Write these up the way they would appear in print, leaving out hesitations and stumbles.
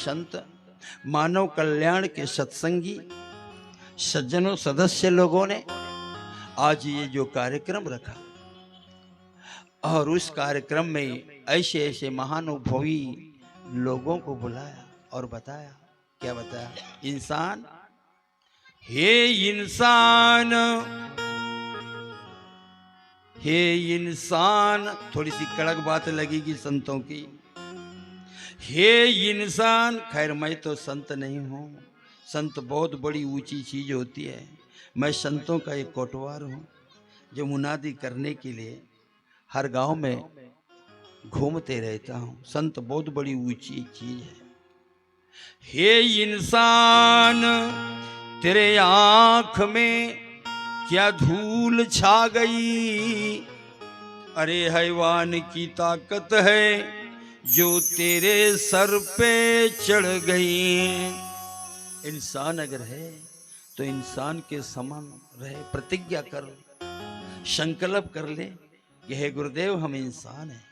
संत, मानव कल्याण के सत्संगी सज्जनों, सदस्य लोगों ने आज ये जो कार्यक्रम रखा और उस कार्यक्रम में ऐसे ऐसे महानुभवी लोगों को बुलाया और बताया, क्या बताया? इंसान, हे इंसान, हे इंसान, थोड़ी सी कड़क बात लगेगी संतों की। हे इंसान, खैर मैं तो संत नहीं हूँ, संत बहुत बड़ी ऊंची चीज होती है। मैं संतों का एक कोटवार हूँ जो मुनादी करने के लिए हर गांव में घूमते रहता हूँ। संत बहुत बड़ी ऊंची चीज है। हे इंसान, तेरे आंख में क्या धूल छा गई? अरे हैवान की ताकत है जो तेरे सर पे चढ़ गई। इंसान अगर है तो इंसान के समान रहे, प्रतिज्ञा कर, संकल्प कर ले कि हे गुरुदेव हम इंसान हैं।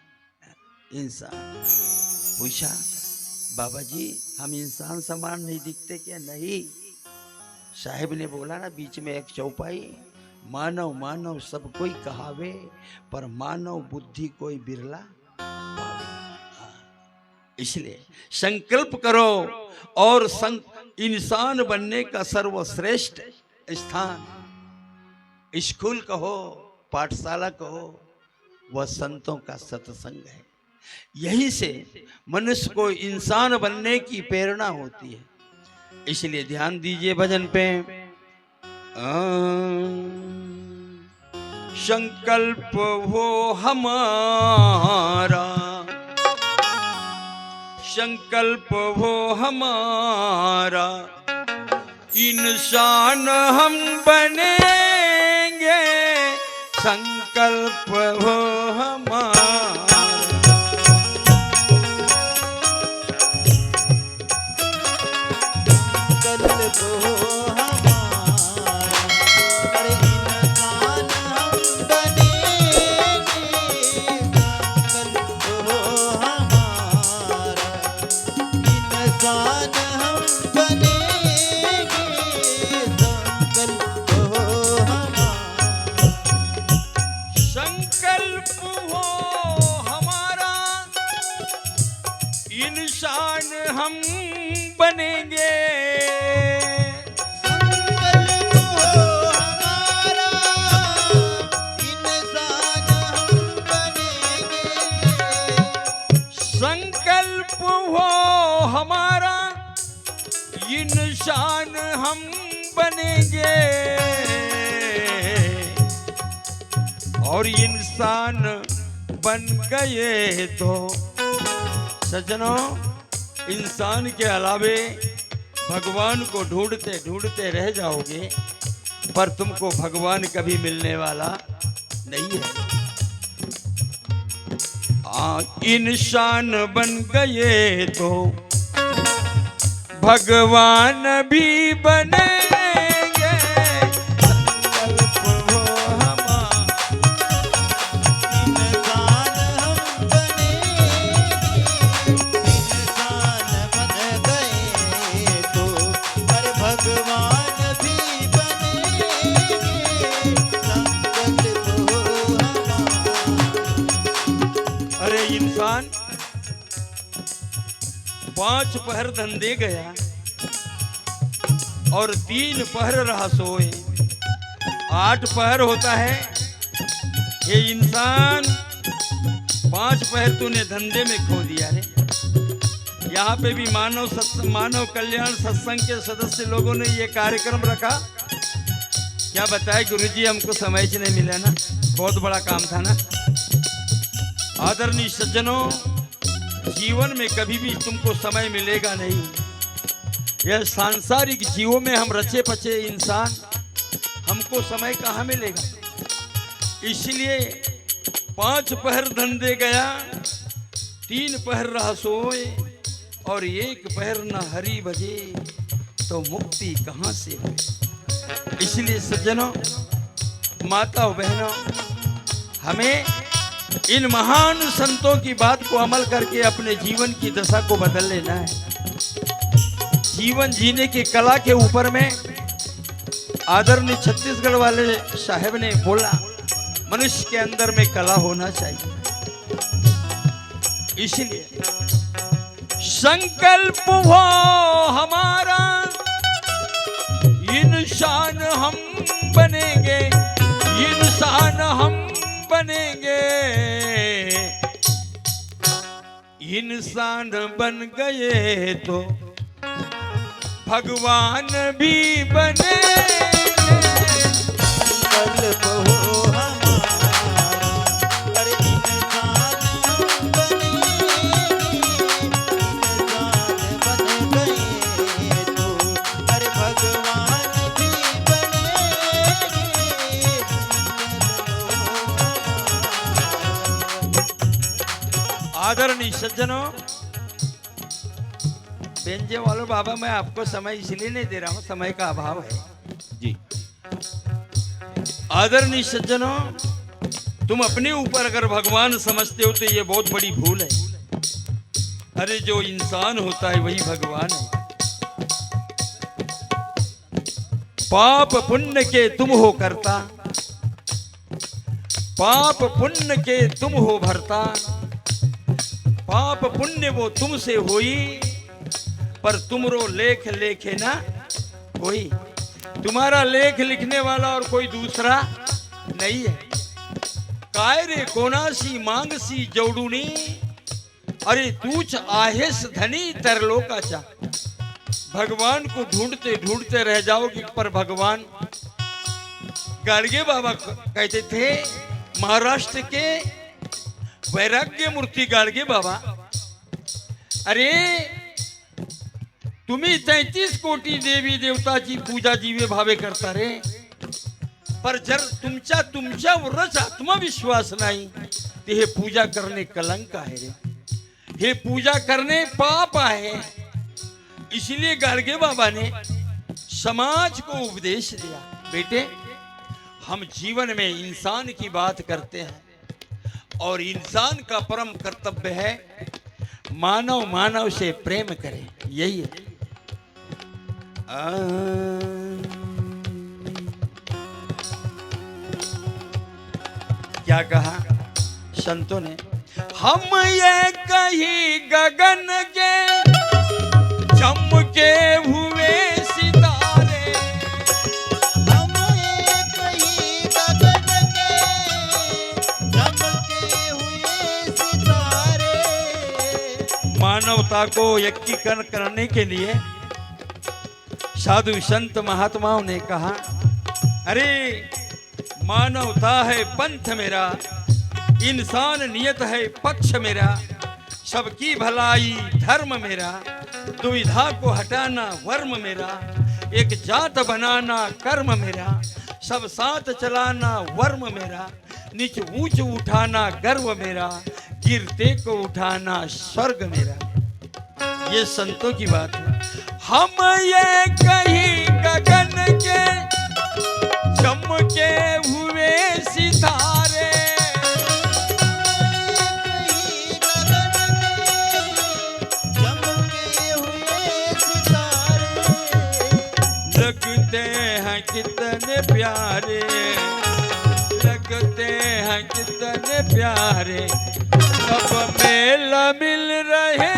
इंसान पूछा, बाबा जी हम इंसान समान नहीं दिखते क्या? नहीं, साहिब ने बोला ना बीच में एक चौपाई, मानव मानव सब कोई कहावे, पर मानव बुद्धि कोई बिरला पावे। इसलिए संकल्प करो और इंसान बनने का सर्वश्रेष्ठ स्थान स्कूल कहो, पाठशाला कहो, वह संतों का सत्संग है। यहीं से मनुष्य को इंसान बनने की प्रेरणा होती है। इसलिए ध्यान दीजिए भजन पे। संकल्प हो हमारा, संकल्प हो हमारा, इंसान हम बनेंगे। संकल्प हो हमारा, संकल्प हो हमारा, अरे इंसान हम बनेंगे। संकल्प हो हमारा, इंसान हम बनेंगे। संकल्प हो हमारा, संकल्प हो हमारा, इंसान हम बनेंगे। संकल्प हो हमारा, इंसान हम बनेंगे। संकल्प हो हमारा, इंसान हम बनेंगे। और इंसान बन गए तो सज्जनों, इंसान के अलावे भगवान को ढूंढते ढूंढते रह जाओगे, पर तुमको भगवान कभी मिलने वाला नहीं है। इंसान बन गए तो भगवान भी बनेंगे। संकल्प हो हमारा, इंसान हम बनेंगे। इंसान बन गए तो पर भगवान भी बनेंगे। संकल्प हो हमारा, अरे इंसान 5 पहर धंधे गया और 3 पहर रहा सोए। 8 पहर होता है। ये इंसान 5 पहर तूने धंधे में खो दिया रे। यहाँ पे भी मानव कल्याण सत्संग के सदस्य लोगों ने ये कार्यक्रम रखा। क्या बताए गुरुजी, हमको समय से नहीं मिला ना, बहुत बड़ा काम था ना। आदरणीय सज्जनों, जीवन में कभी भी तुमको समय मिलेगा नहीं। यह सांसारिक जीवों में हम रचे पचे इंसान, हमको समय कहाँ मिलेगा? इसलिए 5 पहर धंधे गया, 3 पहर रहा सोए, और 1 पहर न हरि बजे, तो मुक्ति कहाँ से हुई? इसलिए सज्जनों, माता बहनों, हमें इन महान संतों की बात को अमल करके अपने जीवन की दशा को बदल लेना है। जीवन जीने की कला के ऊपर में आदरणीय छत्तीसगढ़ वाले साहब ने बोला मनुष्य के अंदर में कला होना चाहिए। इसलिए संकल्प हो हमारा इंसान हम बनेंगे, इंसान हम बनेंगे, इंसान बन गए तो भगवान भी बने। संकल्प हो हमारा, अरे इंसान हम बनेंगे, इंसान बन गए तो अरे भगवान भी बनेंगे। आदरणीय सज्जनों, बेंजे वालों बाबा, मैं आपको समय इसलिए नहीं दे रहा हूं, समय का अभाव है जी। आदरणीय सज्जनों, तुम अपने ऊपर अगर भगवान समझते हो तो ये बहुत बड़ी भूल है। अरे जो इंसान होता है वही भगवान है। पाप पुण्य के तुम हो करता, पाप पुण्य के तुम हो भरता, पाप पुण्य वो तुमसे होई, पर तुमरो लेख लेखे ना कोई। तुम्हारा लेख लिखने वाला और कोई दूसरा नहीं है। काय रे कोनासी मांगसी जौड़ूनी, अरे तूच आहेस धनी तरलोकाचा। भगवान को ढूंढते ढूंढते रह जाओगे, पर भगवान। गाड़गे बाबा कहते थे, महाराष्ट्र के वैराग्य मूर्ति गाड़गे बाबा, अरे तुम्ही 33 कोटी देवी देवताची पूजा जीवे भावे करता रे, पर जर तुमच्यावरच आत्मविश्वास नाही ते हे पूजा करणे कलंक आहे रे, हे पूजा करणे पाप आहे। इसलिए गाडगे बाबा ने समाज को उपदेश दिया, बेटे हम जीवन में इंसान की बात करते हैं और इंसान का परम कर्तव्य है मानव मानव से प्रेम करे, यही है। क्या कहा संतों ने, हम ये कहीं गगन के चमके हुए सितारे, हम एक ही गगन के चमके हुए सितारे। मानवता को एकीकरण करने के लिए साधु संत महात्माओं ने कहा, अरे मानवता है पंथ मेरा, इंसान नियत है पक्ष मेरा, सबकी भलाई धर्म मेरा, दुविधा को हटाना वर्म मेरा, एक जात बनाना कर्म मेरा, सब साथ चलाना वर्म मेरा, नीच ऊंच उठाना गर्व मेरा, गिरते को उठाना स्वर्ग मेरा। ये संतों की बात है। हम ये कहीं गगन के चमके हुए सितारे, चमके हुए सितारे। लगते हैं कितने प्यारे, लगते हैं कितने प्यारे, सब मेल मिल रहे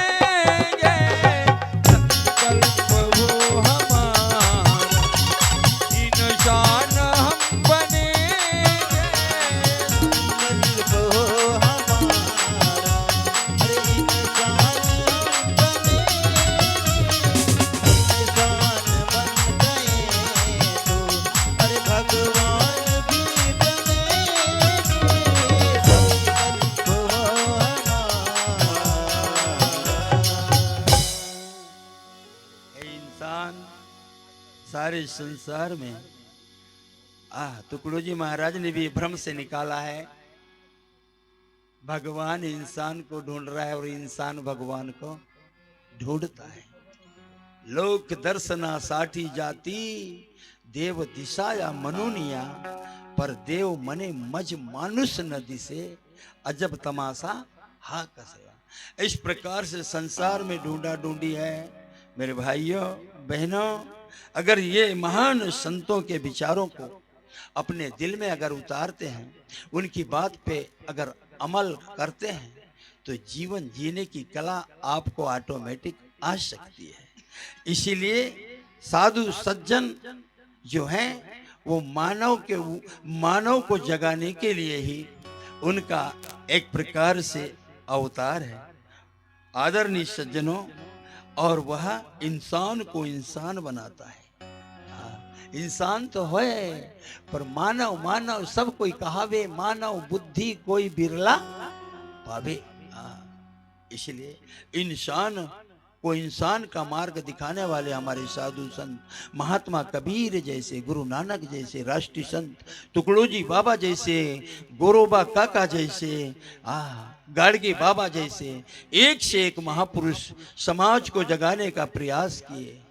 सारे संसार में। तुकडोजी महाराज ने भी भ्रम से निकाला है, भगवान इंसान को ढूंढ रहा है और इंसान भगवान को ढूंढता है। लोक दर्शना साठी जाती, देव दिशाया मनोनिया, पर देव मने मज मानुष न दिसे, अजब तमाशा हा कसया। इस प्रकार से संसार में ढूंढा ढूंढी है, मेरे भाइयों बहनों, अगर ये महान संतों के विचारों को अपने दिल में अगर उतारते हैं, उनकी बात पे अगर अमल करते हैं, तो जीवन जीने की कला आपको ऑटोमेटिक आ सकती है। इसीलिए साधु सज्जन जो हैं वो मानव को जगाने के लिए ही उनका एक प्रकार से अवतार है। आदरणीय सज्जनों, और वह इंसान को इंसान बनाता है। इंसान तो है, पर मानव मानव सब कोई कहावे, मानव बुद्धि कोई बिरला पावे। इसलिए इंसान को इंसान का मार्ग दिखाने वाले हमारे साधु संत, महात्मा कबीर जैसे, गुरु नानक जैसे, राष्ट्रीय संत तुकडोजी बाबा जैसे, गोरोबा काका जैसे, गाड़गे बाबा जैसे, एक से एक महापुरुष समाज को जगाने का प्रयास किए।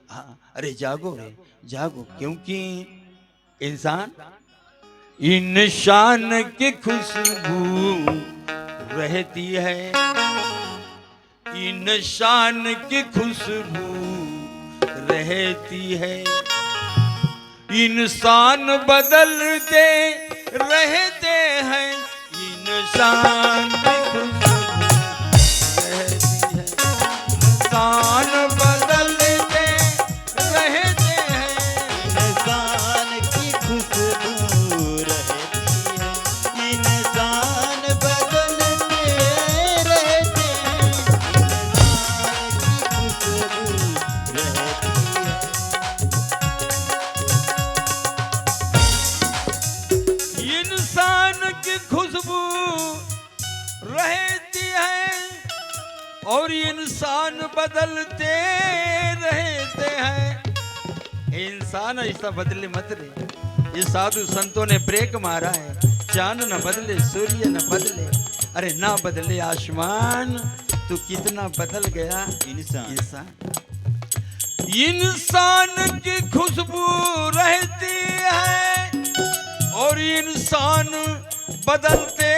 अरे जागो रे जागो, क्योंकि इंसान की खुशबू रहती है, इंसान की खुशबू रहती है, इंसान बदलते रहते हैं, इंसान की खुशबू रहती है, इंसान बदलते रहते हैं, इंसान की खुशबू रहती है, इंसान बदलते रहते हैं, इंसान की खुशबू रहती है। इंसान की खुशबू रहती है और इंसान बदलते रहते हैं। इंसान ऐसा बदले मत रे, ये साधु संतों ने ब्रेक मारा है। चांद न बदले, सूर्य न बदले, अरे ना बदले आसमान, तू कितना बदल गया इंसान। इंसान की खुशबू रहती है और इंसान बदलते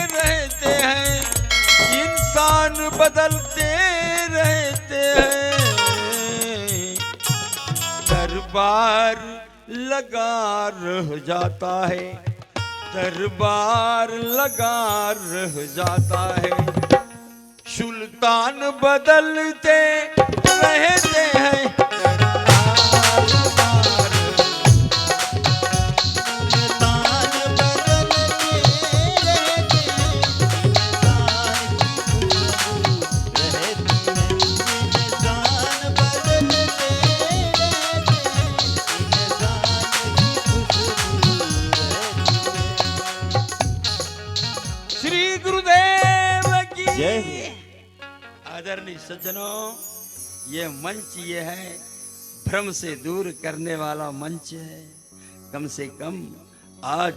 रहते हैं, इंसान बदलते रहते हैं। दरबार लगा रह जाता है, दरबार लगा रह जाता है, सुल्तान बदलते रहते हैं। आदरणीय सज्जनों, ये मंच ये है भ्रम से दूर करने वाला मंच है। कम से कम आज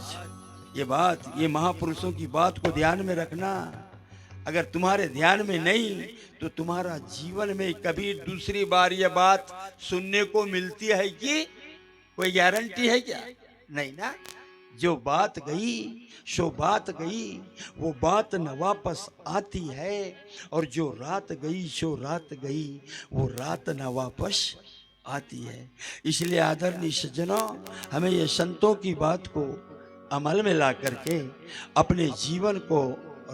ये महापुरुषों की बात को ध्यान में रखना। अगर तुम्हारे ध्यान में नहीं तो तुम्हारा जीवन में कभी दूसरी बार ये बात सुनने को मिलती है कि कोई गारंटी है क्या? नहीं ना। जो बात गई सो बात गई, वो बात न वापस आती है, और जो रात गई सो रात गई, वो रात न वापस आती है। इसलिए आदरणीय सज्जनों, हमें ये संतों की बात को अमल में ला करके अपने जीवन को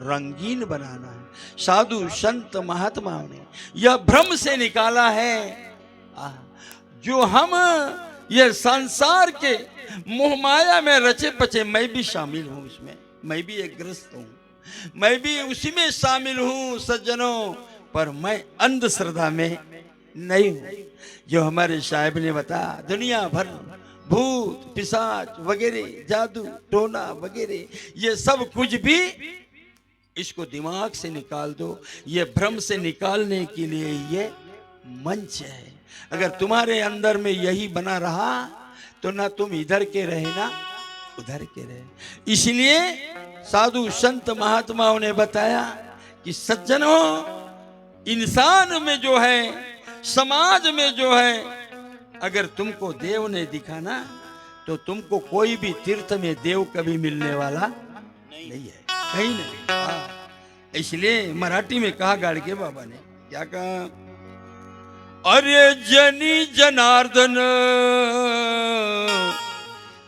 रंगीन बनाना है। साधु संत महात्माओं ने यह भ्रम से निकाला है। जो हम ये संसार के मोह माया में रचे पचे, मैं भी शामिल हूं उसमें, मैं भी एक ग्रस्त हूं, मैं भी उसी में शामिल हूं सज्जनों, पर मैं अंधश्रद्धा में नहीं हूं। जो हमारे साहब ने बताया, दुनिया भर भूत पिशाच वगैरह, जादू टोना वगैरह, ये सब कुछ भी इसको दिमाग से निकाल दो। ये भ्रम से निकालने के लिए ये मंच है। अगर तुम्हारे अंदर में यही बना रहा तो ना तुम इधर के रहे ना उधर के रहे। इसलिए साधु संत महात्माओं ने बताया कि सज्जनों, इंसान में जो है, समाज में जो है, अगर तुमको देव ने दिखा ना, तो तुमको कोई भी तीर्थ में देव कभी मिलने वाला नहीं है, कहीं नहीं। इसलिए मराठी में कहा गाड़गे बाबा ने, क्या कहा? अरे जनी जनार्दन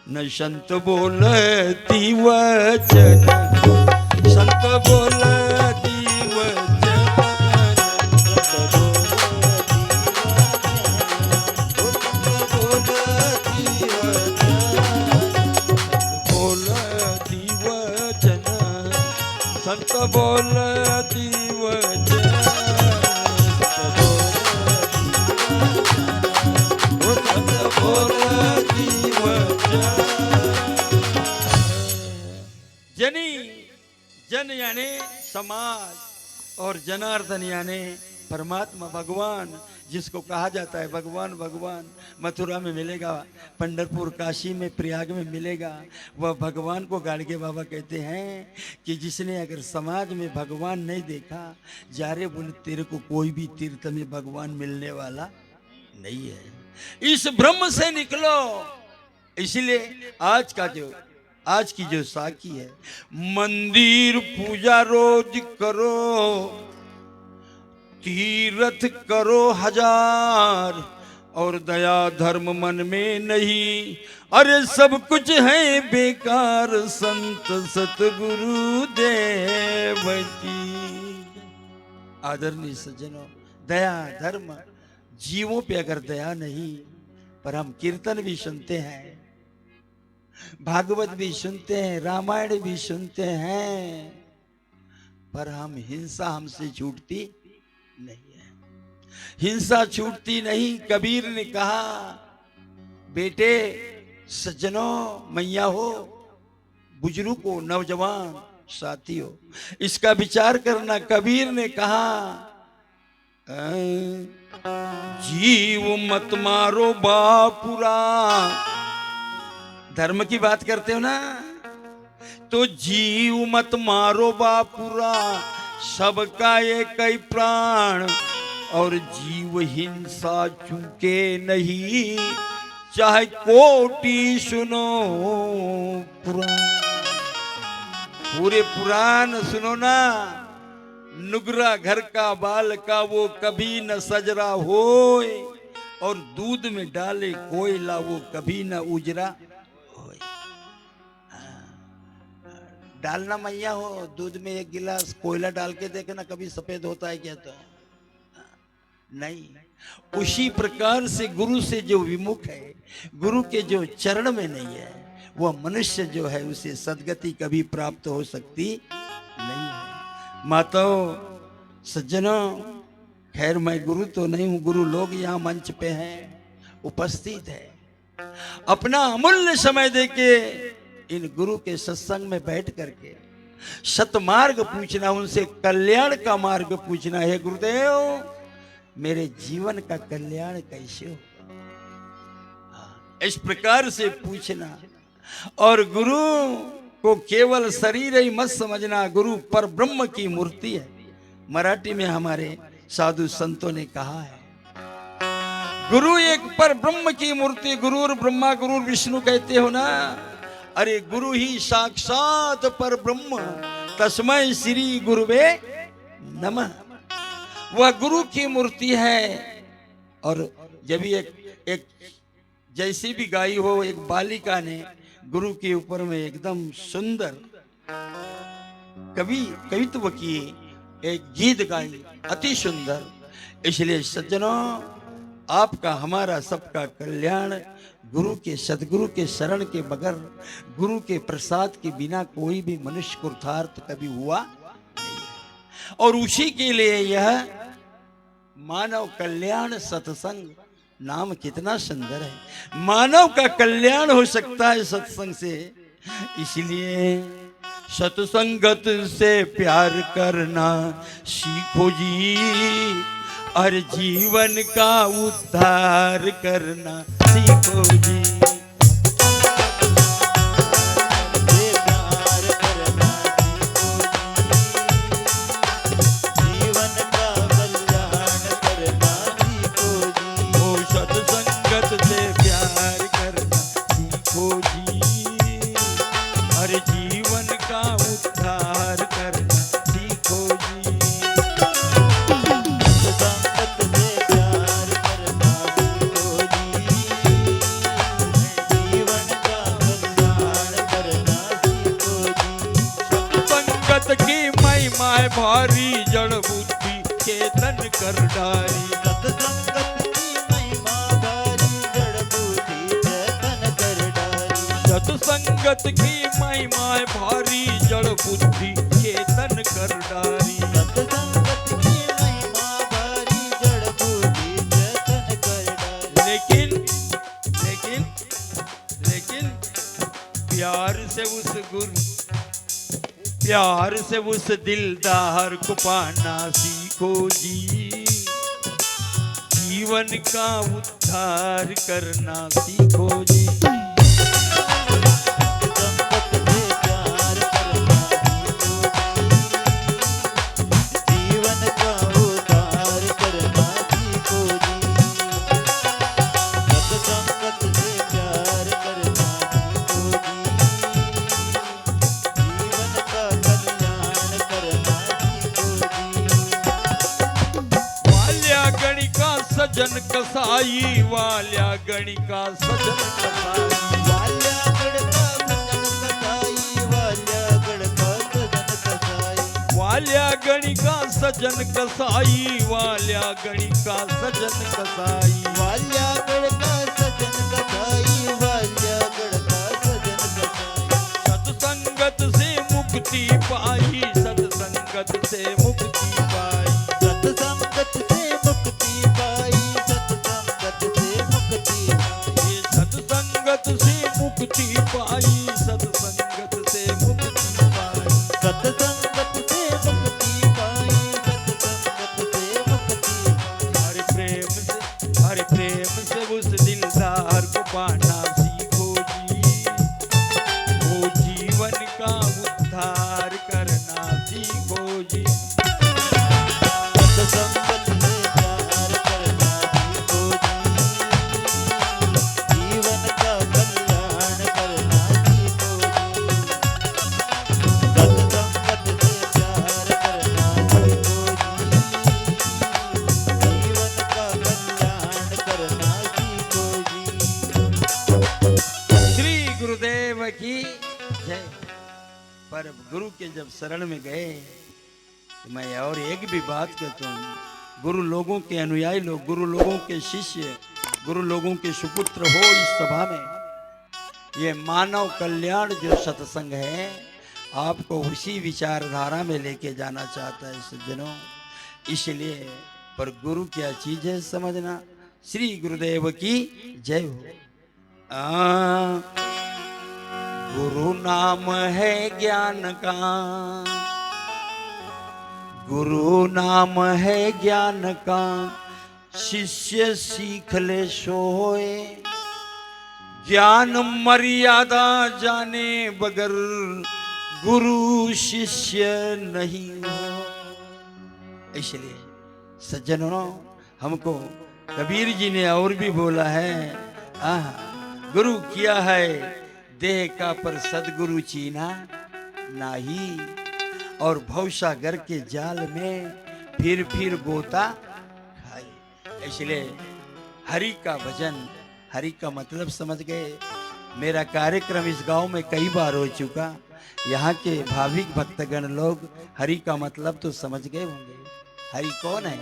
न संत बोलती वचन, संत बोलती वचन, बोलती वचन, संत बोलती वचन, जनी जन यानी समाज और जनार्दन यानी परमात्मा भगवान, जिसको कहा जाता है भगवान। भगवान मथुरा में मिलेगा, पंढरपुर काशी में प्रयाग में मिलेगा। वह भगवान को गाड़गे बाबा कहते हैं कि जिसने अगर समाज में भगवान नहीं देखा, जारे बोले तेरे को कोई भी तीर्थ में भगवान मिलने वाला नहीं है। इस ब्रह्म से निकलो। इसलिए आज की जो साखी है, मंदिर पूजा रोज करो, तीर्थ करो हजार, और दया धर्म मन में नहीं, अरे सब कुछ है बेकार, संत सतगुरु देव की। आदरणीय सज्जनों, दया धर्म, जीवों पे अगर दया नहीं, पर हम कीर्तन भी सुनते हैं, भागवत भी सुनते हैं, रामायण भी सुनते हैं, पर हम हिंसा हमसे छूटती नहीं है। हिंसा छूटती नहीं। कबीर ने कहा, बेटे सज्जनों, मैया हो, बुजुर्गों, नौजवान साथियों, इसका विचार करना। कबीर ने कहा, जीव मत मारो बापुरा। धर्म की बात करते हो ना, तो जीव मत मारो बापुरा, सबका एक ही प्राण, और जीव हिंसा चूके नहीं, चाहे कोटि सुनो पुराण। पूरे पुराण सुनो ना। नुगरा घर का बाल का वो कभी न सजरा होए, और दूध में डाले कोयला वो कभी न उजरा होए। डालना मैया हो, दूध में एक गिलास कोयला डाल के देखना, कभी सफेद होता है क्या? तो नहीं। उसी प्रकार से गुरु से जो विमुख है, गुरु के जो चरण में नहीं है, वह मनुष्य जो है उसे सदगति कभी प्राप्त हो सकती नहीं है। माताओं, सज्जनों, खैर मैं गुरु तो नहीं हूं, गुरु लोग यहाँ मंच पे हैं, उपस्थित है, अपना अमूल्य समय देके इन गुरु के सत्संग में बैठ करके सतमार्ग पूछना, उनसे कल्याण का मार्ग पूछना है। गुरुदेव, मेरे जीवन का कल्याण कैसे हो, इस प्रकार से पूछना। और गुरु को केवल शरीर ही मत समझना, गुरु पर ब्रह्म की मूर्ति है। मराठी में हमारे साधु संतों ने कहा है, गुरु एक पर ब्रह्म की मूर्ति, गुरुर ब्रह्मा गुरुर विष्णु कहते हो ना। अरे गुरु ही साक्षात पर ब्रह्म, तस्मै श्री गुरुवे नमः। वह गुरु की मूर्ति है। और जब एक जैसी भी गाई हो, एक बालिका ने गुरु के ऊपर में एकदम सुंदर कवित्व की एक गीत गाई, अति सुंदर। इसलिए सज्जनों, आपका हमारा सबका कल्याण गुरु के सदगुरु के शरण के बगैर, गुरु के प्रसाद के बिना कोई भी मनुष्य कृतार्थ कभी हुआ नहीं। और उसी के लिए यह मानव कल्याण सत्संग नाम कितना सुंदर है। मानव का कल्याण हो सकता है सत्संग से। इसलिए सत्संगत से प्यार करना सीखो जी, और जीवन का उद्धार करना सीखो जी। जड़ बुद्धि चेतन कर डारी। सत्संगत की महिमा भारी जड़ बूढ़ी चेतन कर डारी। सत्संगत की महिमा भारी जड़ बुद्धि चेतन कर डारी। सत्संगत की महिमा भारी जड़ बूढ़ी चेतन कर डारी। लेकिन लेकिन लेकिन प्यार से उस गुरु, प्यार से उस दिलदार को पाना सीखो जी। जीवन का उद्धार करना सीखो जी। सजन कसाई वाल्या गणिका सजन कसाई। वाल्या गणका सजन कसाई। वाल्या गणका सजन कसाई। वाल्या गणिका सजन कसाई। वाल्या गणिका सजन कसाई। वाल्या गणका सजन कसाई। वाल्या गणका सजन कसाई। सत्संगत से मुक्ति पाई। सत्संगत से मुक्ति पाई। सत्संगत से मुक्ति पाई। सत्संगत से मुक्ति पाई। सत्संगत से मुक्ति पाई। सत्संगत से मुक्ति पाई। सत्संगत से मुक्ति पाई। सत्संगत से मुक्ति पाई। हरि प्रेम से उस दिलदार को पाना सीखो जी। वो जीवन का उद्धार करना सीखो जी। सत्संगत से प्यार करना सीखो जी। जीवन का कल्याण करना सीखो जी। सत्संगत से प्यार करना सीखो जी। जीवन का कल्याण करना सीखो जी। श्री गुरुदेव की जय। पर गुरु के जब शरण में गए तो मैं और एक भी बात कहता हूँ, गुरु लोगों के अनुयायी लोग, गुरु लोगों के शिष्य, गुरु लोगों के सुपुत्र हो इस सभा में, ये मानव कल्याण जो सत्संग है आपको उसी विचारधारा में लेके जाना चाहता है सज्जनों। इसलिए पर गुरु क्या चीज है समझना। श्री गुरुदेव की जय हो। गुरु नाम है ज्ञान का, गुरु नाम है ज्ञान का, शिष्य सीख ले सोए। ज्ञान मर्यादा जाने बगैर गुरु शिष्य नहीं हो। इसलिए सज्जनों हमको कबीर जी ने और भी बोला है, गुरु किया है देह का पर सदगुरु चीना नाही, और भवसागर के जाल में फिर गोता खाई। इसलिए हरि का भजन, हरि का मतलब समझ गए। मेरा कार्यक्रम इस गांव में कई बार हो चुका। यहाँ के भाविक भक्तगण लोग हरि का मतलब तो समझ गए होंगे। हरि कौन है?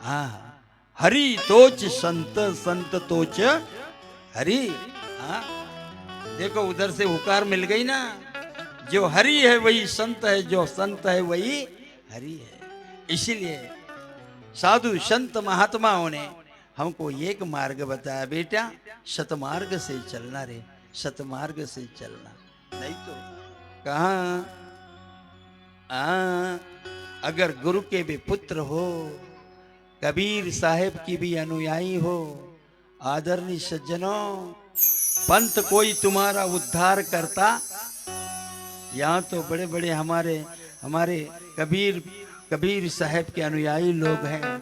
हाँ, हरि तोच संत, संत तोच हरि। हाँ, देखो उधर से हुकार मिल गई ना। जो हरि है वही संत है, जो संत है वही हरि है। इसीलिए साधु संत महात्माओं ने हमको एक मार्ग बताया, बेटा सतमार्ग से चलना रे, सतमार्ग से चलना, नहीं तो कहाँ। अगर गुरु के भी पुत्र हो, कबीर साहेब की भी अनुयायी हो, आदरणीय सज्जनों, पंथ कोई तुम्हारा उद्धार करता। यहाँ तो बड़े बड़े हमारे कबीर साहेब के अनुयायी लोग हैं,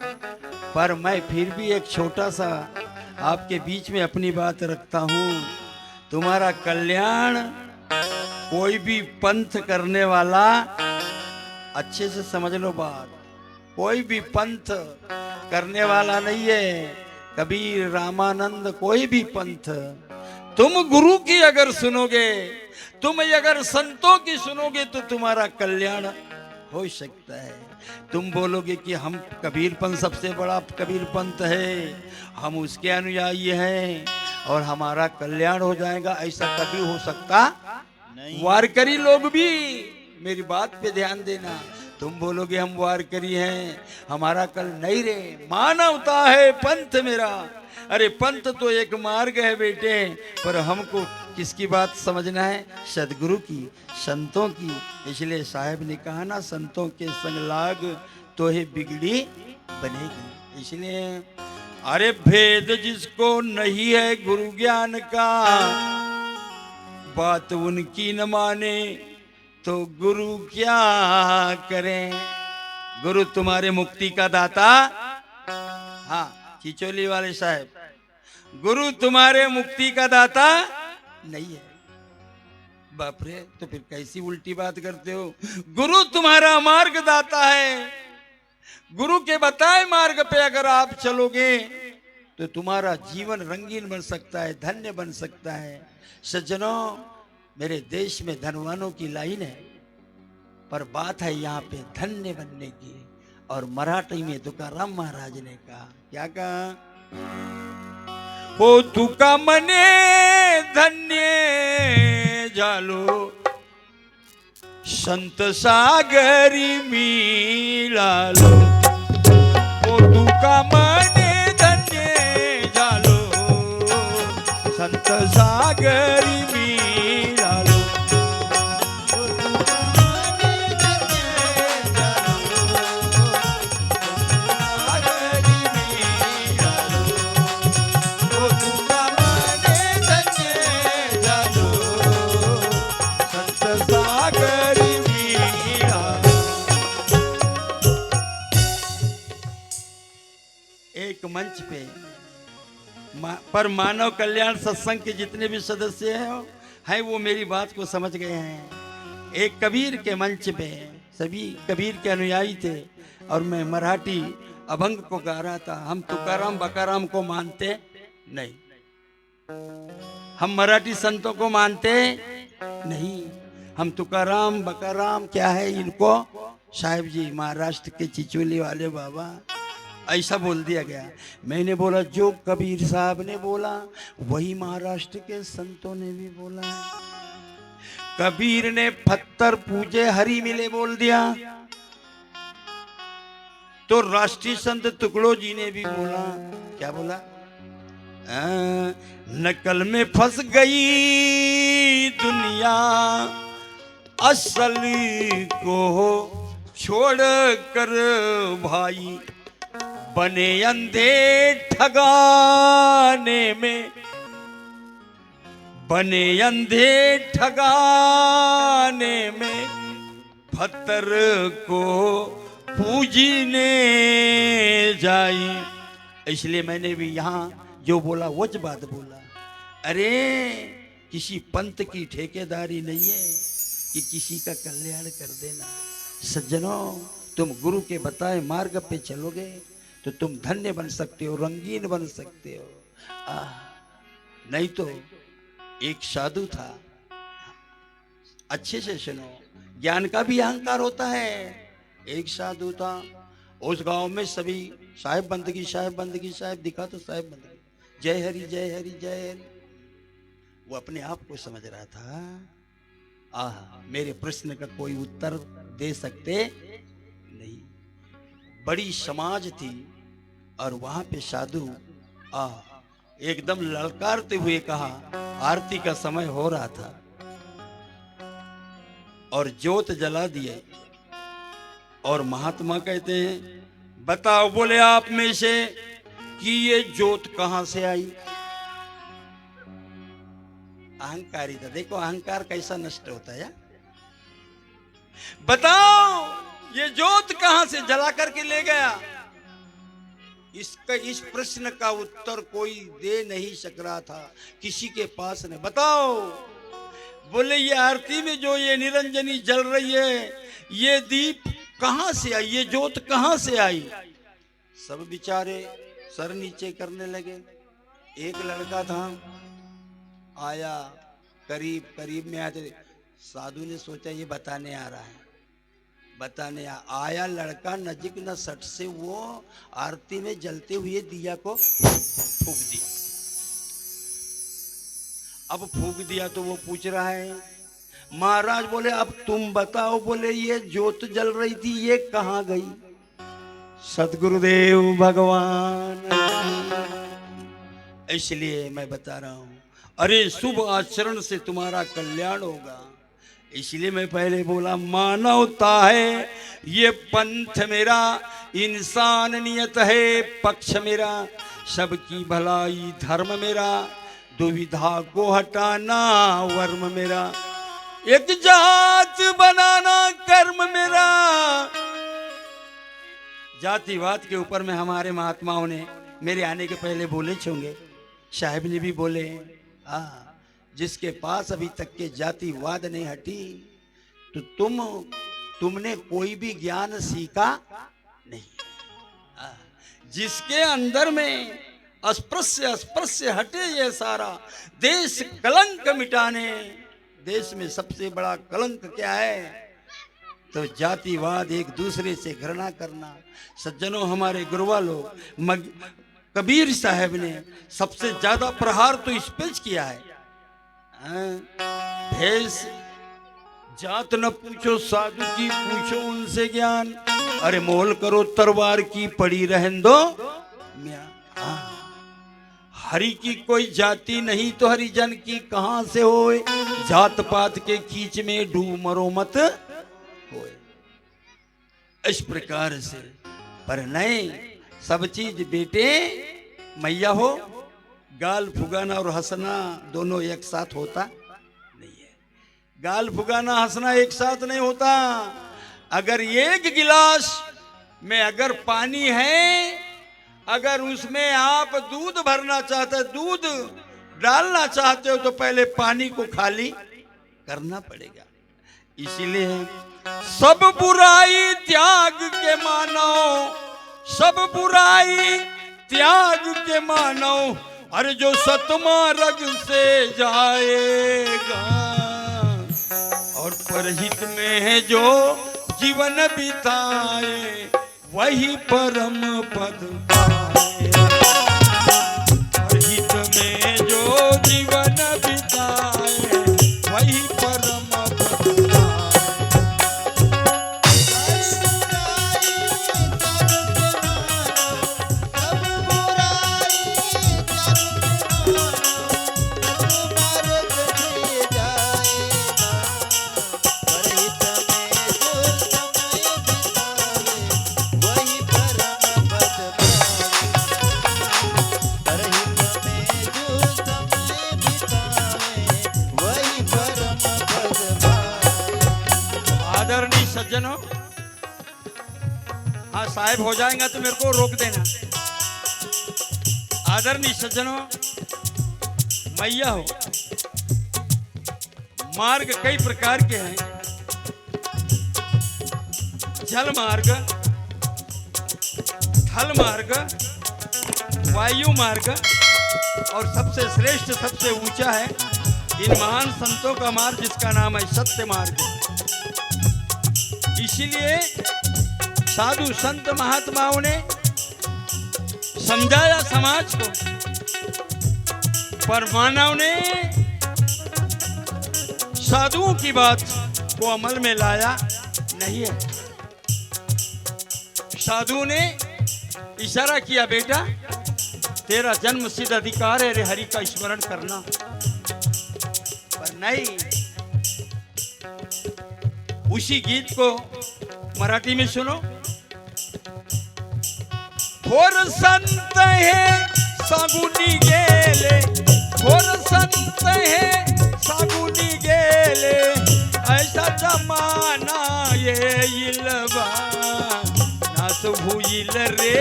पर मैं फिर भी एक छोटा सा आपके बीच में अपनी बात रखता हूँ। तुम्हारा कल्याण कोई भी पंथ करने वाला, अच्छे से समझ लो बात, कोई भी पंथ करने वाला नहीं है। कबीर, रामानंद, कोई भी पंथ, तुम गुरु की अगर सुनोगे, तुम अगर संतों की सुनोगे तो तुम्हारा कल्याण हो सकता है तुम बोलोगे कि हम कबीरपंथ सबसे बड़ा कबीरपंथ है, हम उसके अनुयायी हैं और हमारा कल्याण हो जाएगा, ऐसा कभी हो सकता नहीं। वारकरी लोग भी मेरी बात पे ध्यान देना, तुम बोलोगे हम वारकरी हैं हमारा कल नहीं रे, मानवता है पंथ मेरा। अरे पंथ तो एक मार्ग है बेटे, पर हमको किसकी बात समझना है? सदगुरु की, संतों की। इसलिए साहब ने कहा ना, संतों के संग लाग तो ही बिगड़ी बनेगी। इसलिए अरे भेद जिसको नहीं है गुरु ज्ञान का, बात उनकी न माने तो गुरु क्या करें। गुरु तुम्हारे मुक्ति का दाता, हाँ चिचोली वाले साहब, गुरु तुम्हारे मुक्ति का दाता नहीं है। बाप रे, तो फिर कैसी उल्टी बात करते हो? गुरु तुम्हारा मार्ग दाता है, गुरु के बताए मार्ग पे अगर आप चलोगे तो तुम्हारा जीवन रंगीन बन सकता है, धन्य बन सकता है। सज्जनों, मेरे देश में धनवानों की लाइन है, पर बात है यहाँ पे धन्य बनने की। और मराठी में तुकाराम महाराज ने कहा, क्या कहा? हो तुका मने धन्य झालो, संत सागरी मिळालो। हो तुका मने धन्य झालो, संत सागरी मिळालो। एक मंच पे पर मानव कल्याण सत्संग के जितने भी सदस्य हैं वो मेरी बात को समझ गए हैं। एक कबीर के मंच पे सभी कबीर के अनुयायी थे और मैं मराठी अभंग को गा रहा था। हम तुकाराम बकाराम को मानते नहीं, हम मराठी संतों को मानते नहीं, हम तुकाराम बकाराम क्या है इनको साहेब जी महाराष्ट्र के चिचोली वाले बाबा ऐसा बोल दिया गया। मैंने बोला जो कबीर साहब ने बोला वही महाराष्ट्र के संतों ने भी बोला है। कबीर ने पत्थर पूजे हरी मिले बोल दिया तो राष्ट्रीय संत टुकड़ो जी ने भी बोला, क्या बोला? नकल में फंस गई दुनिया, असल को छोड़ कर भाई, बने अंधे ठगाने में, बने अंधे ठगाने में, पत्थर को पूजने जाई। इसलिए मैंने भी यहाँ जो बोला वो बात बोला। अरे किसी पंथ की ठेकेदारी नहीं है कि किसी का कल्याण कर देना। सज्जनों, तुम गुरु के बताए मार्ग पे चलोगे तो तुम धन्य बन सकते हो, रंगीन बन सकते हो। नहीं तो एक साधु था, अच्छे से सुनो, ज्ञान का भी अहंकार होता है। एक साधु था, उस गांव में सभी साहेब बंदगी, साहेब बंदगी, साहेब दिखा तो साहेब बंदगी, जय हरि जय हरि जय हरि। वो अपने आप को समझ रहा था, मेरे प्रश्न का कोई उत्तर दे सकते नहीं। बड़ी समाज थी और वहां पे साधु एकदम ललकारते हुए कहा, आरती का समय हो रहा था और ज्योत जला दिए और महात्मा कहते हैं, बताओ बोले आप में से कि ये ज्योत कहां से आई? अहंकारी था, देखो अहंकार कैसा नष्ट होता है। बताओ ये ज्योत कहां से जला करके ले गया? इस प्रश्न का उत्तर कोई दे नहीं सक रहा था, किसी के पास नहीं। बताओ बोले ये आरती में जो ये निरंजनी जल रही है, ये दीप कहां से आई, ये ज्योत कहां से आई? सब बेचारे सर नीचे करने लगे। एक लड़का था, आया करीब करीब में आते, साधु ने सोचा ये बताने आ रहा है, बताने आया लड़का नजीक न सट से वो आरती में जलते हुए दिया को फूंक दिया। अब फूंक दिया तो वो पूछ रहा है, महाराज बोले अब तुम बताओ, बोले ये ज्योत जल रही थी ये कहाँ गई? सतगुरुदेव भगवान, इसलिए मैं बता रहा हूं, अरे शुभ आचरण से तुम्हारा कल्याण होगा। इसलिए मैं पहले बोला मानवता है ये पंथ मेरा, इंसानियत है पक्ष मेरा, सबकी भलाई धर्म मेरा, दुविधा को हटाना वर्म मेरा, एक जात बनाना कर्म मेरा। जातिवाद के ऊपर में हमारे महात्माओं ने मेरे आने के पहले बोले होंगे, साहब ने भी बोले, जिसके पास अभी तक के जातिवाद नहीं हटी तो तुमने कोई भी ज्ञान सीखा नहीं। जिसके अंदर में अस्पृश्य हटे ये सारा देश कलंक मिटाने। देश में सबसे बड़ा कलंक क्या है? तो जातिवाद, एक दूसरे से घृणा करना। सज्जनों, हमारे गुरुवा लोग कबीर साहब ने सबसे ज्यादा प्रहार तो इस पे किया है, भेष जात न पूछो साधु की, पूछो उनसे ज्ञान, अरे मोल करो तलवार की, पड़ी रहन दो मियां। हरि की कोई जाति नहीं तो हरिजन की कहां से होए, जात पात के कीच में डूब मरो मत होए। इस प्रकार से पर नहीं, सब चीज बेटे मैया हो, गाल फुगाना और हंसना दोनों एक साथ होता नहीं है। गाल फुगाना हंसना एक साथ नहीं होता। अगर एक गिलास में अगर पानी है, अगर उसमें आप दूध भरना चाहते, दूध डालना चाहते हो तो पहले पानी को खाली करना पड़ेगा। इसीलिए सब बुराई त्याग के मानो, सब बुराई त्याग के मानो, अरे जो सतमार्ग से जाएगा, और परहित में है जो जीवन बिताए वही परम पद पाए। परहित में जो जीवन बिताए वही परम पद पाए। सज्जनों, हाँ साहब हो जाएगा तो मेरे को रोक देना। आदरणीय सज्जनों, मैया हो, मार्ग कई प्रकार के हैं। जल मार्ग, थल मार्ग, वायु मार्ग, और सबसे श्रेष्ठ सबसे ऊंचा है इन महान संतों का मार्ग जिसका नाम है सत्य मार्ग। इसीलिए साधु संत महात्माओं ने समझाया समाज को, पर मानव ने साधुओं की बात को अमल में लाया नहीं है। साधु ने इशारा किया, बेटा तेरा जन्म सिद्ध अधिकार है रे हरि का स्मरण करना, पर नहीं। उसी गीत को मराठी में सुनो। थोर संत है सागुनी गेले, थोर संत है सागुनी गेले, ऐसा जमाना ये इलवा, नास भूइल रे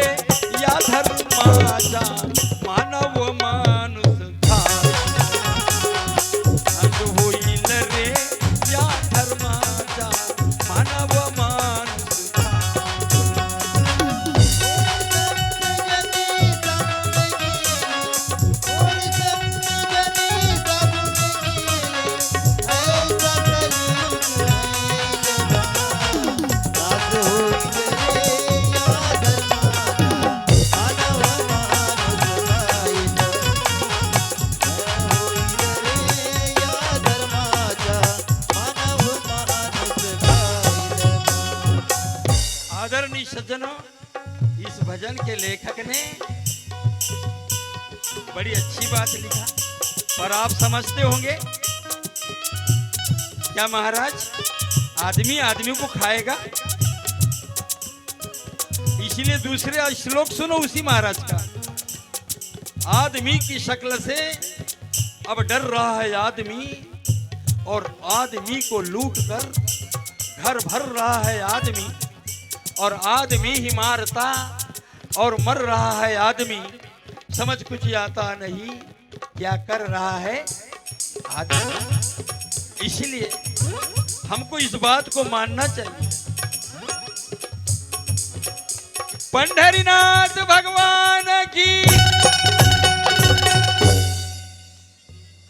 या धर्माचा मानव मानुस था, नास भूइल रे या धर्माचा मानव मानुस था। सज्जनों, इस भजन के लेखक ने बड़ी अच्छी बात लिखा, पर आप समझते होंगे क्या महाराज, आदमी आदमी को खाएगा? इसलिए दूसरे श्लोक सुनो उसी महाराज का। आदमी की शक्ल से अब डर रहा है आदमी, और आदमी को लूट कर घर भर रहा है आदमी, और आदमी ही मारता और मर रहा है आदमी। समझ कुछ आता नहीं क्या कर रहा है आदमी। इसलिए हमको इस बात को मानना चाहिए। पंढरीनाथ भगवान की।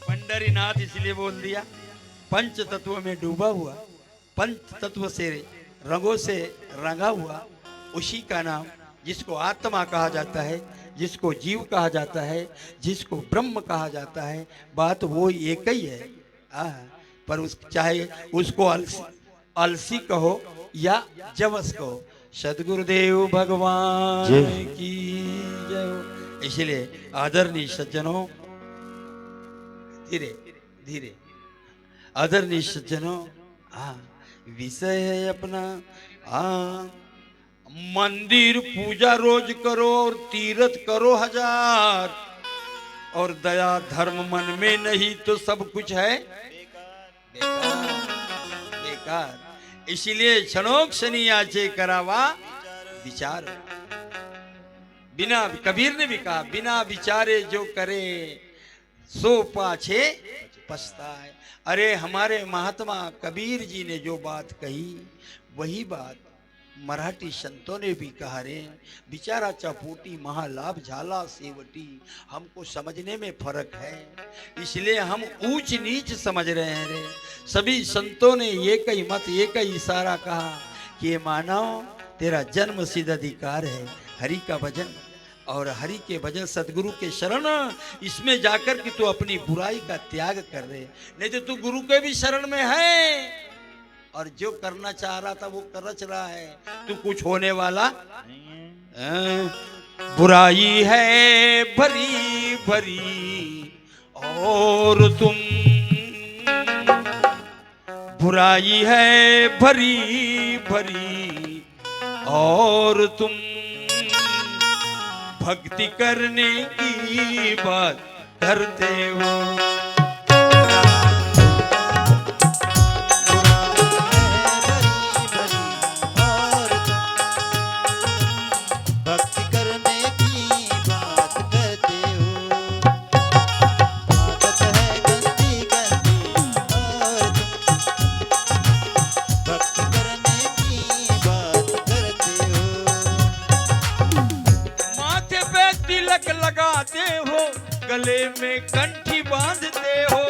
पंढरीनाथ इसलिए बोल दिया, पंच तत्व में डूबा हुआ, पंच तत्व से रंगों से रंगा हुआ, उसी का नाम जिसको आत्मा कहा जाता है, जिसको जीव कहा जाता है, जिसको ब्रह्म कहा जाता है, बात वो एक ही है। पर चाहे उसको अलसी कहो या जवस कहो, सदगुरुदेव भगवान की जय हो। इसलिए आदरणीय सज्जनों, धीरे धीरे आदरणीय सज्जनों, विषय है अपना मंदिर पूजा रोज करो और तीर्थ करो 1000, और दया धर्म मन में नहीं तो सब कुछ है बेकार बेकार। इसलिए क्षणों क्षणी आचे करावा विचार। बिना, कबीर ने भी कहा, बिना विचारे जो करे सो पाछे पछताए। अरे हमारे महात्मा कबीर जी ने जो बात कही वही बात मराठी संतों ने भी कहा रे। बिचारा चपोटी महालाभ झाला सेवटी, हमको समझने में फर्क है, इसलिए हम ऊंच नीच समझ रहे हैं रे। सभी संतों ने एक ही मत, एक ही इशारा कहा कि ये मानव तेरा जन्म सिद्ध अधिकार है हरि का भजन, और हरि के भजन सदगुरु के शरण, इसमें जाकर कि तू अपनी बुराई का त्याग कर रहे, नहीं तो तू गुरु के भी शरण में है और जो करना चाह रहा था वो कर रहा है, तू कुछ होने वाला बुराई है भरी भरी और तुम, बुराई है भरी भरी और तुम भक्ति करने की बात करते हो। लगाते हो, गले में कंठी बांधते हो, माथे पे तिलक लगाते हो, गले में कंठी पहनते हो,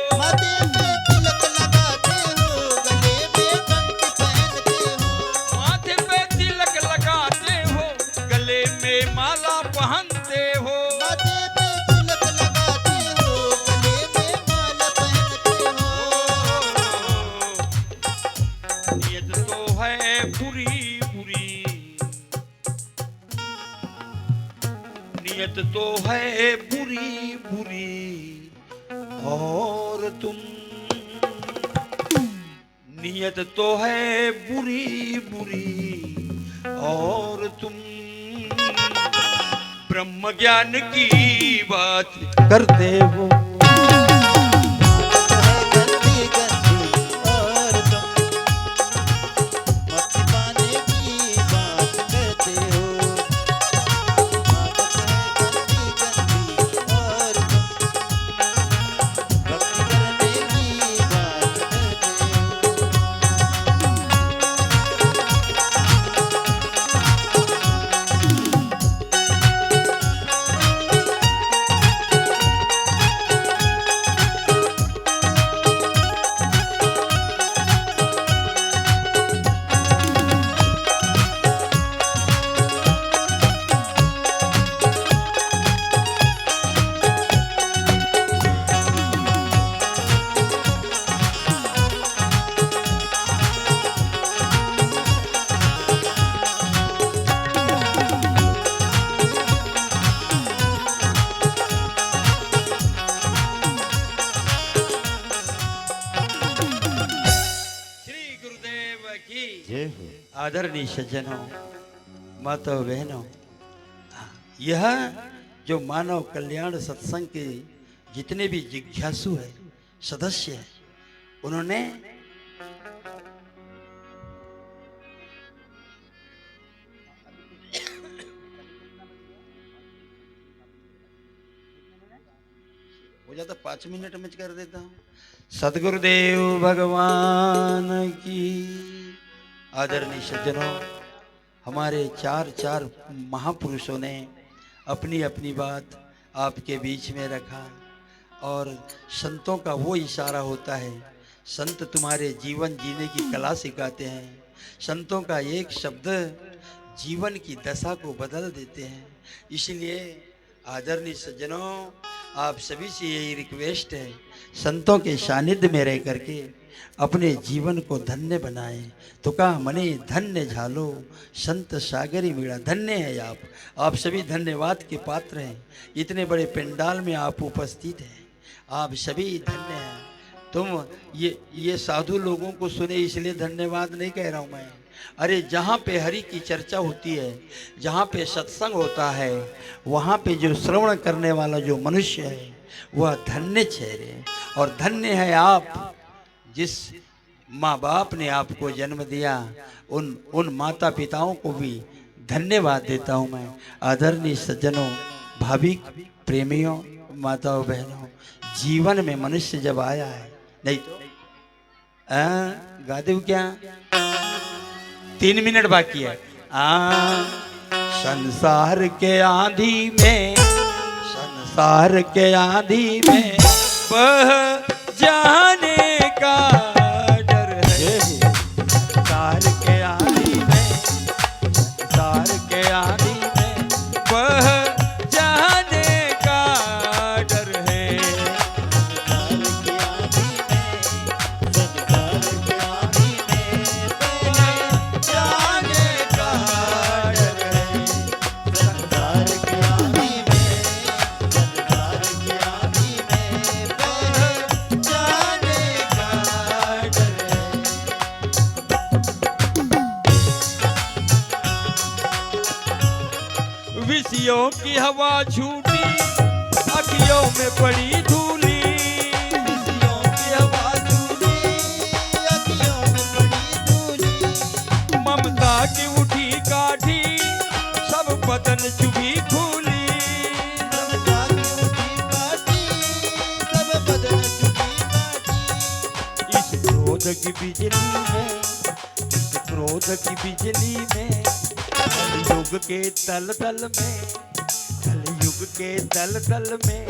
माथे पे तिलक लगाते हो, गले में माला पहनते हो, माथे पे तिलक लगाते हो, गले में माला पहनते हो। नियत तो है बुरी बुरी, नियत तो है बुरी बुरी और तुम, नियत तो है बुरी बुरी और तुम ब्रह्म ज्ञान की बात करते हो। आदरणीय सज्जनों, माता बहनों, यह जो मानव कल्याण सत्संग के जितने भी जिज्ञासु है सदस्य है, उन्होंने हो जाता 5 मिनट में कर देता हूँ। सदगुरुदेव भगवान की। आदरणीय सज्जनों, हमारे चार महापुरुषों ने अपनी अपनी बात आपके बीच में रखा और संतों का वो इशारा होता है, संत तुम्हारे जीवन जीने की कला सिखाते हैं। संतों का एक शब्द जीवन की दशा को बदल देते हैं। इसलिए आदरणीय सज्जनों, आप सभी से यही रिक्वेस्ट है, संतों के सानिध्य में रह करके अपने जीवन को धन्य बनाएं। तो कहा मने धन्य झालो संत सागरी मीड़ा। धन्य है आप सभी धन्यवाद के पात्र हैं। इतने बड़े पंडाल में आप उपस्थित हैं, आप सभी धन्य हैं। तुम ये साधु लोगों को सुने इसलिए धन्यवाद नहीं कह रहा हूँ मैं। अरे जहाँ पे हरि की चर्चा होती है, जहाँ पे सत्संग होता है, वहाँ पे जो श्रवण करने वाला जो मनुष्य है वह धन्य चेहरे। और धन्य है आप जिस माँ बाप ने आपको जन्म दिया, उन माता पिताओं को भी धन्यवाद देता हूँ मैं। आदरणीय सज्जनों, भाविक प्रेमियों, माताओं बहनों, जीवन में मनुष्य जब आया है, नहीं तो गा दे क्या, 3 मिनट बाकी है। संसार के आंधी में, संसार के आंधी में बह जाने का डर है। संसार के आंधी में, संसार के आंधी में बह जाने का डर है। विषयों की हवा छूटी, अखियों में पड़ी धूली। विषयों की हवा छूटी, अखियों में पड़ी धूली। ममता की उठी काठी, सब बदन चुभी खूली। ममता की उठी काठी, सब बदन चुभी काठी। इस क्रोध की बिजली में, इस क्रोध की बिजली में, कलयुग के तल-तल में, कलयुग के तल-तल में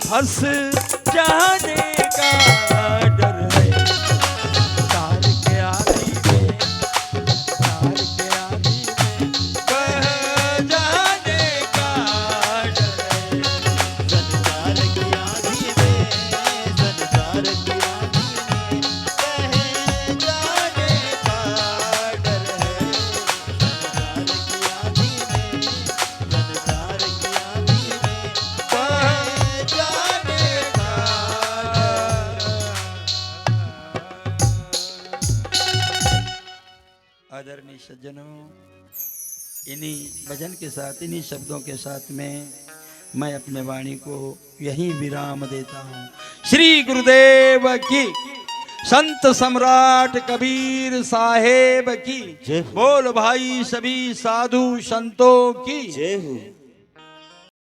फंस जाने का डर है। तार के आदि में, तार के आदि में बह जाने का डर है। संसार की आदि में, संसार की आदि में बह जाने का डर है। आदरणीय सज्जनों, इन्हीं भजन के साथ, इन्हीं शब्दों के साथ में मैं अपने वाणी को यहीं विराम देता हूँ। श्री गुरुदेव की, संत सम्राट कबीर साहेब की, बोल भाई सभी साधु संतों की जय हो।